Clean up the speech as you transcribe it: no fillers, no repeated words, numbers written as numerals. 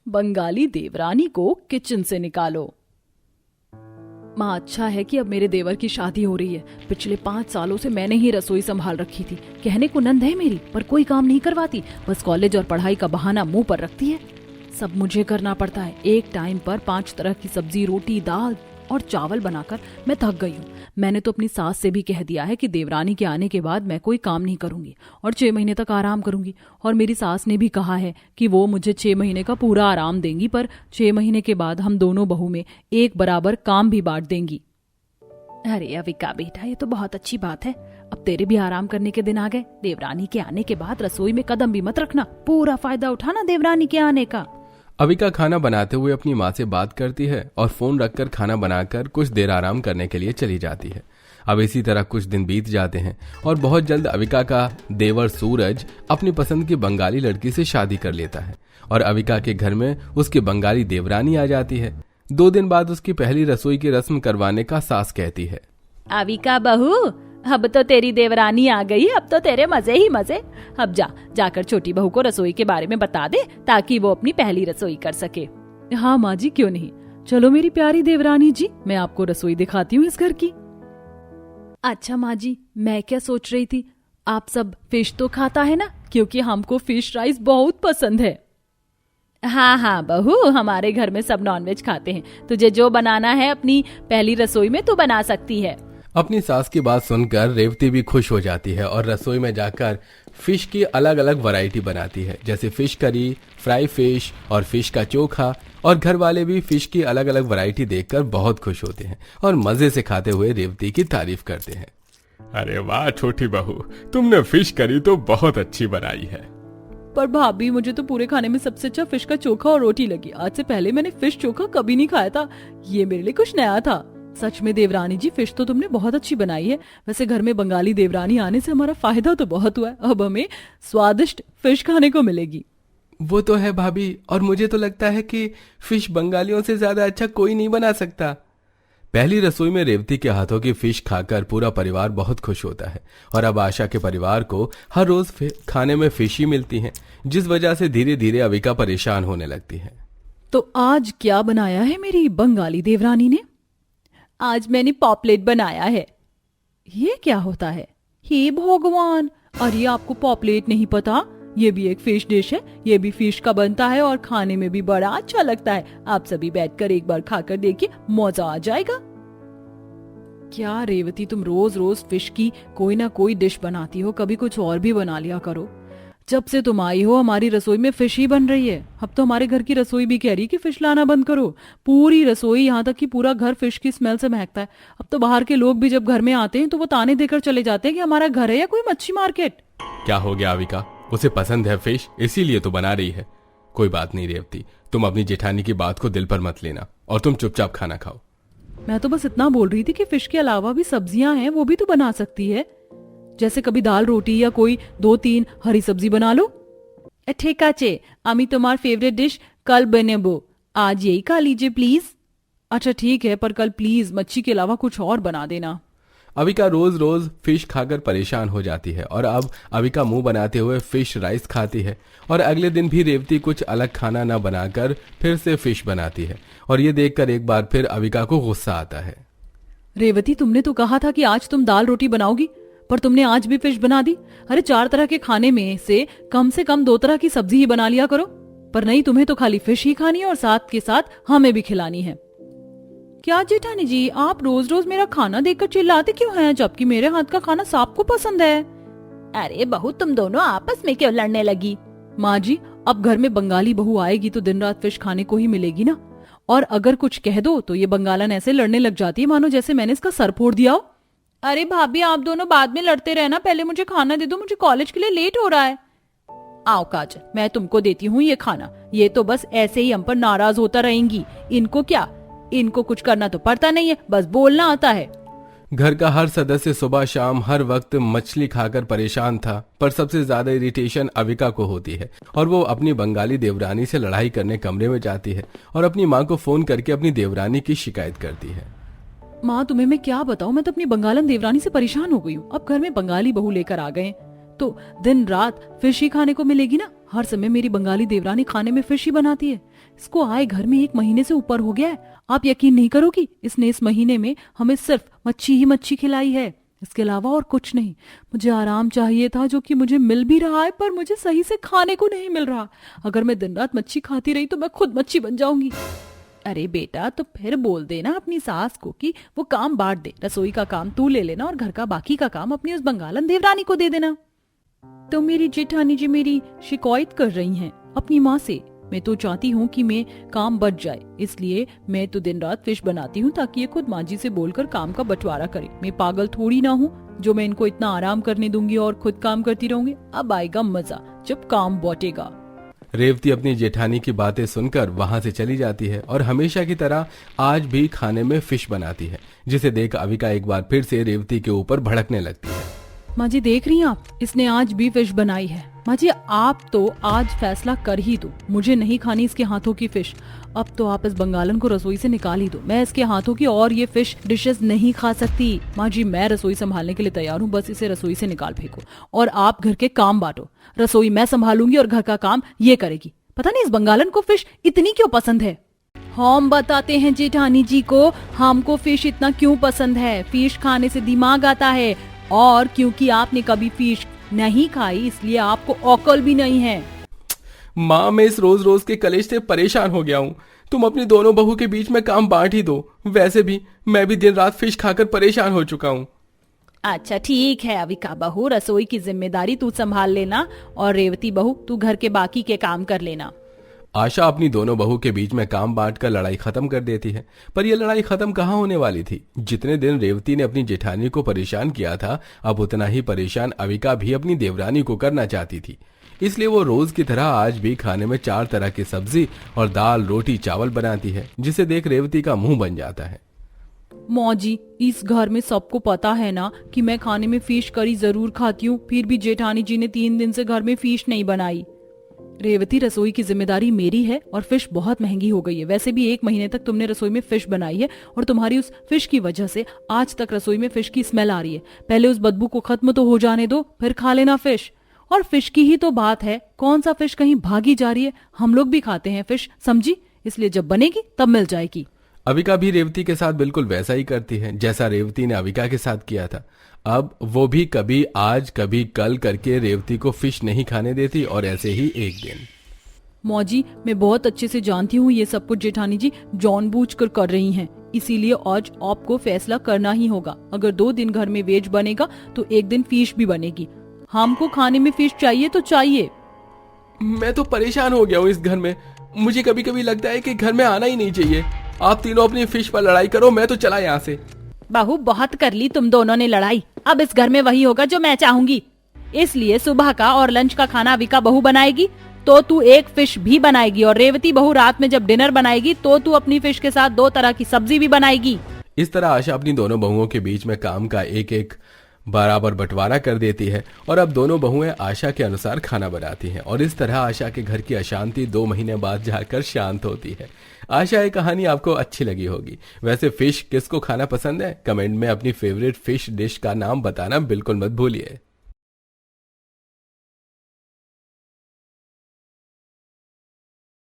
बंगाली देवरानी को किचन से निकालो। माँ, अच्छा है कि अब मेरे देवर की शादी हो रही है। पिछले 5 सालों से मैंने ही रसोई संभाल रखी थी। कहने को नंद है मेरी, पर कोई काम नहीं करवाती। बस कॉलेज और पढ़ाई का बहाना मुंह पर रखती है। सब मुझे करना पड़ता है। एक टाइम पर 5 तरह की सब्जी, रोटी, दाल और चावल बनाकर मैं थक गई हूँ। मैंने तो अपनी सास से भी कह दिया है कि देवरानी के आने के बाद मैं कोई काम नहीं करूंगी और 6 महीने तक आराम करूंगी। और मेरी सास ने भी कहा है कि वो मुझे 6 महीने का पूरा आराम देंगी, पर 6 महीने के बाद हम दोनों बहू में एक बराबर काम भी बांट देंगी। अरे अविका बेटा, ये तो बहुत अच्छी बात है। अब तेरे भी आराम करने के दिन आ गए। देवरानी के आने के बाद रसोई में कदम भी मत रखना। पूरा फायदा उठाना देवरानी के आने का। अविका खाना बनाते हुए अपनी माँ से बात करती है और फोन रखकर खाना बनाकर कुछ देर आराम करने के लिए चली जाती है। अब इसी तरह कुछ दिन बीत जाते हैं और बहुत जल्द अविका का देवर सूरज अपनी पसंद की बंगाली लड़की से शादी कर लेता है और अविका के घर में उसकी बंगाली देवरानी आ जाती है। 2 दिन बाद उसकी पहली रसोई की रस्म करवाने का सास कहती है, अविका बहू, अब तो तेरी देवरानी आ गई। अब तो तेरे मजे ही मजे। अब जाकर छोटी बहू को रसोई के बारे में बता दे ताकि वो अपनी पहली रसोई कर सके। हाँ माँ जी, क्यों नहीं। चलो मेरी प्यारी देवरानी जी, मैं आपको रसोई दिखाती हूँ इस घर की। अच्छा माँ जी, मैं क्या सोच रही थी, आप सब फिश तो खाता है ना, क्योंकि हमको फिश राइस बहुत पसंद है। हाँ हाँ बहू, हमारे घर में सब नॉनवेज खाते हैं। तुझे जो बनाना है अपनी पहली रसोई में तू बना सकती है। अपनी सास की बात सुनकर रेवती भी खुश हो जाती है और रसोई में जाकर फिश की अलग अलग वैरायटी बनाती है, जैसे फिश करी, फ्राई फिश और फिश का चोखा। और घर वाले भी फिश की अलग अलग वैरायटी देखकर बहुत खुश होते हैं और मजे से खाते हुए रेवती की तारीफ करते हैं। अरे वाह छोटी बहू, तुमने फिश करी तो बहुत अच्छी बनाई है। पर भाभी, मुझे तो पूरे खाने में सबसे अच्छा फिश का चोखा और रोटी लगी। आज से पहले मैंने फिश चोखा कभी नहीं खाया था। ये मेरे लिए कुछ नया था। सच में देवरानी जी, फिश तो तुमने बहुत अच्छी बनाई है। वैसे घर में बंगाली देवरानी आने से हमारा फायदा तो बहुत हुआ है। अब हमें स्वादिष्ट फिश खाने को मिलेगी। वो तो है भाभी, और मुझे तो लगता है कि फिश बंगालियों से ज्यादा अच्छा कोई नहीं बना सकता। पहली रसोई में रेवती के हाथों की फिश खाकर पूरा परिवार बहुत खुश होता है और अब आशा के परिवार को हर रोज खाने में फिश ही मिलती है, जिस वजह से धीरे धीरे अविका परेशान होने लगती है। तो आज क्या बनाया है मेरी बंगाली देवरानी ने? आज मैंने पॉपलेट बनाया है। ये क्या होता है? हे भगवान, अरे आपको पॉपलेट नहीं पता? ये भी एक फिश डिश है। ये भी फिश का बनता है और खाने में भी बड़ा अच्छा लगता है। आप सभी बैठकर एक बार खाकर देखिए, मजा आ जाएगा। क्या रेवती, तुम रोज रोज फिश की कोई ना कोई डिश बनाती हो, कभी कुछ और भी बना लिया करो। जब से तुम आई हो हमारी रसोई में फिश ही बन रही है। अब तो हमारे घर की रसोई भी कह रही कि फिश लाना बंद करो। पूरी रसोई, यहाँ तक कि पूरा घर फिश की स्मेल से महकता है। अब तो बाहर के लोग भी जब घर में आते हैं तो वो ताने देकर चले जाते हैं कि हमारा घर है या कोई मच्छी मार्केट। क्या हो गया अविका, उसे पसंद है फिश, इसीलिए तो बना रही है। कोई बात नहीं रेवती, तुम अपनी जेठानी की बात को दिल पर मत लेना और तुम चुपचाप खाना खाओ। मैं तो बस इतना बोल रही थी कि फिश के अलावा भी सब्जियां हैं, वो भी तो बना सकती है। जैसे कभी दाल रोटी या कोई 2-3 हरी सब्जी बना लो। ठीक है, আমি তোমার फेवरेट डिश कल बनेबो, आज यही खा लीजिए प्लीज। अच्छा ठीक है, पर कल प्लीज मच्छी के अलावा कुछ और बना देना। अविका रोज रोज फिश खाकर परेशान हो जाती है और अब अविका मुंह बनाते हुए फिश राइस खाती है और अगले दिन भी रेवती कुछ अलग खाना न बनाकर फिर से फिश बनाती है और ये देखकर एक बार फिर अविका को गुस्सा आता है। रेवती, तुमने तो कहा था कि आज तुम दाल रोटी बनाओगी, पर तुमने आज भी फिश बना दी। अरे 4 तरह के खाने में से कम 2 तरह की सब्जी ही बना लिया करो। पर नहीं, तुम्हें तो खाली फिश ही खानी है और साथ के साथ हमें भी खिलानी है। क्या जेठानी जी, आप रोज रोज मेरा खाना देखकर चिल्लाते क्यों हैं, जबकि मेरे हाथ का खाना सबको पसंद है? अरे बहू, तुम दोनों आपस में क्यों लड़ने लगी? माँ जी, अब घर में बंगाली बहू आएगी तो दिन रात फिश खाने को ही मिलेगी ना। और अगर कुछ कह दो तो ये बंगालन ऐसे लड़ने लग जाती है मानो जैसे मैंने इसका सर फोड़ दिया हो। अरे भाभी, आप दोनों बाद में लड़ते रहना, पहले मुझे खाना दे दो, मुझे कॉलेज के लिए लेट हो रहा है। आओ काजल, मैं तुमको देती हूँ ये खाना। ये तो बस ऐसे ही हम पर नाराज होता रहेंगी। इनको क्या, इनको कुछ करना तो पड़ता नहीं है, बस बोलना आता है। घर का हर सदस्य सुबह शाम हर वक्त मछली खाकर परेशान था, पर सबसे ज्यादा इरिटेशन अविका को होती है और वो अपनी बंगाली देवरानी से लड़ाई करने कमरे में जाती है और अपनी माँ को फोन करके अपनी देवरानी की शिकायत करती है। माँ, तुम्हें मैं क्या बताऊं, मैं तो अपनी बंगालन देवरानी से परेशान हो गई हूँ। अब घर में बंगाली बहू लेकर आ गए तो दिन रात फिश ही खाने को मिलेगी ना। हर समय मेरी बंगाली देवरानी खाने में फिश ही बनाती है। इसको आए घर में 1 महीने से ऊपर हो गया है। आप यकीन नहीं करोगी, इसने इस महीने में हमें सिर्फ मच्छी ही मच्छी खिलाई है, इसके अलावा और कुछ नहीं। मुझे आराम चाहिए था, जो कि मुझे मिल भी रहा है, पर मुझे सही से खाने को नहीं मिल रहा। अगर मैं दिन रात मच्छी खाती रही तो मैं खुद मच्छी बन जाऊंगी। अरे बेटा, तो फिर बोल देना अपनी सास को कि वो काम बांट दे, रसोई का काम तू ले लेना और घर का बाकी का काम अपनी उस बंगालन देवरानी को दे देना। तो मेरी जेठानी जी मेरी शिकायत कर रही हैं अपनी माँ से। मैं तो चाहती हूँ कि मैं काम बच जाए, इसलिए मैं तो दिन रात फिश बनाती हूँ ताकि ये खुद माँ जी से बोलकर काम का बंटवारा करे। मैं पागल थोड़ी ना हूँ जो मैं इनको इतना आराम करने दूंगी और खुद काम करती रहूंगी। अब आएगा मजा जब काम बटेगा। रेवती अपनी जेठानी की बातें सुनकर वहां से चली जाती है और हमेशा की तरह आज भी खाने में फिश बनाती है, जिसे देख अविका एक बार फिर से रेवती के ऊपर भड़कने लगती है। माँ जी देख रही हैं आप, इसने आज भी फिश बनाई है। माँ जी आप तो आज फैसला कर ही दो, मुझे नहीं खानी इसके हाथों की फिश। अब तो आप इस बंगालन को रसोई से निकाल ही दो, मैं इसके हाथों की और ये फिश डिशेस नहीं खा सकती। माँ जी मैं रसोई संभालने के लिए तैयार हूँ, बस इसे रसोई से निकाल फेंको और आप घर के काम बांटो। रसोई मैं संभालूंगी और घर का काम ये करेगी। पता नहीं इस बंगालन को फिश इतनी क्यों पसंद है। हम बताते हैं जेठानी जी को हमको फिश इतना क्यों पसंद है। फिश खाने से दिमाग आता है, और क्योंकि आपने कभी फिश नहीं खाई इसलिए आपको अकल भी नहीं है। माँ मैं इस रोज रोज के कलेश से परेशान हो गया हूँ, तुम अपनी दोनों बहू के बीच में काम बांट ही दो। वैसे भी मैं भी दिन रात फिश खाकर परेशान हो चुका हूँ। अच्छा ठीक है अविका बहू, रसोई की जिम्मेदारी तू संभाल लेना और रेवती बहू तू घर के बाकी के काम कर लेना। आशा अपनी दोनों बहू के बीच में काम बांटकर लड़ाई खत्म कर देती है, पर यह लड़ाई खत्म कहाँ होने वाली थी। जितने दिन रेवती ने अपनी जेठानी को परेशान किया था, अब उतना ही परेशान अविका भी अपनी देवरानी को करना चाहती थी। इसलिए वो रोज की तरह आज भी खाने में 4 तरह की सब्जी और दाल रोटी चावल बनाती है, जिसे देख रेवती का मुंह बन जाता है। मौजी इस घर में सबको पता है ना कि मैं खाने में फिश करी जरूर खाती हूँ, फिर भी जेठानी जी ने 3 दिन से घर में फिश नहीं बनाई। रेवती रसोई की जिम्मेदारी मेरी है और फिश बहुत महंगी हो गई है। वैसे भी 1 महीने तक तुमने रसोई में फिश बनाई है और तुम्हारी उस फिश की वजह से आज तक रसोई में फिश की स्मेल आ रही है। पहले उस बदबू को खत्म तो हो जाने दो, फिर खा लेना फिश। और फिश की ही तो बात है, कौन सा फिश कहीं भागी जा रही है। हम लोग भी खाते हैं फिश, समझी, इसलिए जब बनेगी तब मिल जाएगी। अविका भी रेवती के साथ बिल्कुल वैसा ही करती है जैसा रेवती ने अविका के साथ किया था। अब वो भी कभी आज कभी कल करके रेवती को फिश नहीं खाने देती, और ऐसे ही एक दिन। मौजी मैं बहुत अच्छे से जानती हूँ ये सब कुछ जेठानी जी जानबूझकर कर रही हैं, इसीलिए आज आपको फैसला करना ही होगा। अगर 2 दिन घर में वेज बनेगा तो 1 दिन फिश भी बनेगी। हमको खाने में फिश चाहिए तो चाहिए। मैं तो परेशान हो गया हूँ इस घर में, मुझे कभी कभी लगता है कि घर में आना ही नहीं चाहिए। आप तीनों अपनी फिश पर लड़ाई करो, मैं तो चला यहाँ से। बहू बहुत कर ली तुम दोनों ने लड़ाई, अब इस घर में वही होगा जो मैं चाहूंगी। इसलिए सुबह का और लंच का खाना अविका बहू बनाएगी, तो तू 1 फिश भी बनाएगी, और रेवती बहू रात में जब डिनर बनाएगी तो तू अपनी फिश के साथ 2 तरह की सब्जी भी बनाएगी। इस तरह आशा अपनी दोनों बहुओं के बीच में काम का एक बराबर बंटवारा कर देती है, और अब दोनों बहुएं आशा के अनुसार खाना बनाती हैं, और इस तरह आशा के घर की अशांति 2 महीने बाद जाकर शांत होती है। आशा ये कहानी आपको अच्छी लगी होगी। वैसे फिश किसको खाना पसंद है, कमेंट में अपनी फेवरेट फिश डिश का नाम बताना बिल्कुल मत भूलिए।